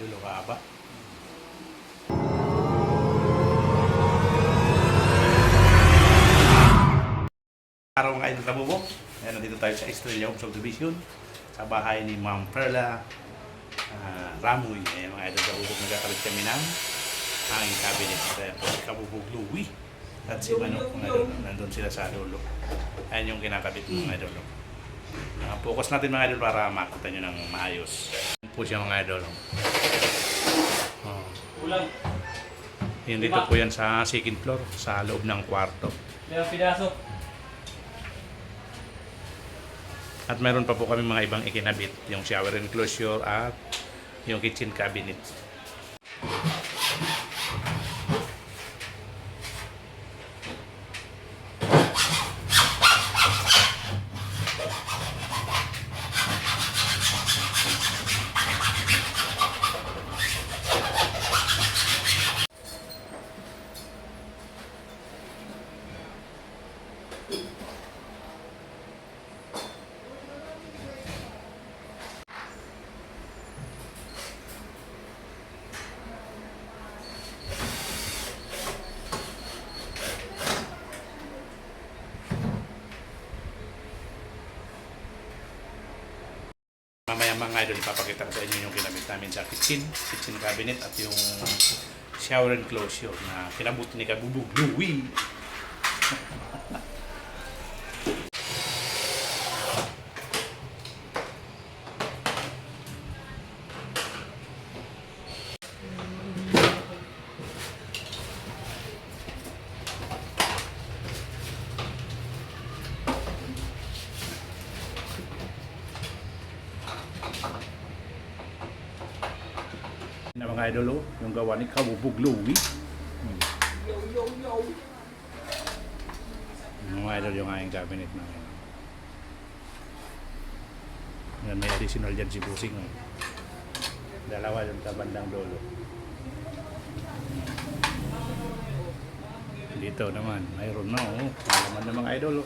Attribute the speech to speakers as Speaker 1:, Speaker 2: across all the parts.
Speaker 1: idol o kaaba. Araw mga idol kabubok. Ayan, nandito tayo sa Estrella Home Subdivision sa bahay ni Ma'am Perla Ramoy. Ayan mga idol kabubok, nagkakalit kami ng hanging cabinet. Ayan po, kabubok Louie. At si Manok mga idol, nandun sila sa dulo. Ayan yung kinakabit mga idol. Focus natin mga idol para makita nyo ng maayos. Ayan po siya mga idol.
Speaker 2: Kulang.
Speaker 1: Yan dito po yan sa second floor, sa loob ng kwarto.
Speaker 2: Limang pidaso.
Speaker 1: At meron pa po kami mga ibang ikinabit, yung shower enclosure at yung kitchen cabinet. Mamaya mga idol, ipapakita ko sa inyo yung kinabit namin sa kitchen cabinet at yung shower enclosure na kinabut ni Kabubog Louie. Na mga idol, yung gawa ni Kabubog Louie. Mga idol, yung aking cabinet na yan. Yan, may additional dyan si Busing. Dalawa yung sa bandang dulo. Dito naman, mayroon na naman ng mga idol.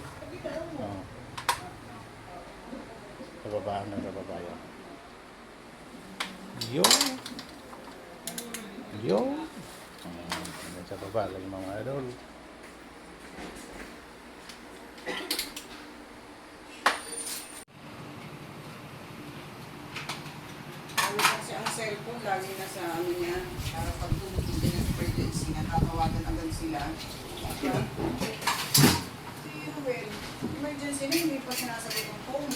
Speaker 1: Kababaan ng kababayan. Yo. Sa baba lang mga idol.
Speaker 3: Kasi ang cellphone lagi na sa ano niya, para pag tumutuloy ng emergency, natatawagan agad sila. Well, emergency na, hindi pa sinasagot ng phone.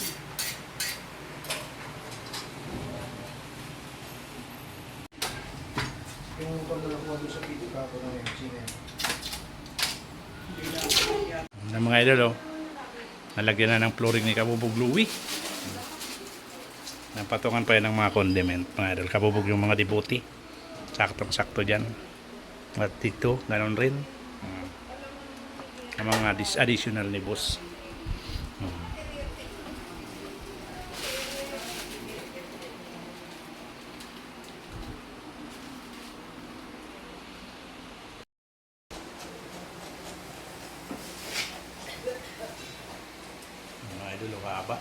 Speaker 4: Yung pagkakakuha doon sa video ka ako ng sine.
Speaker 1: Na mga idol, nalagyan na ng flooring ni Kabubog Louie. Napatungan pa yan ng mga condiment mga idol. Kabubog yung mga dibuti. Saktong-sakto dyan. At dito, ganoon rin. Ang mga additional ni boss. Mga idol, haba.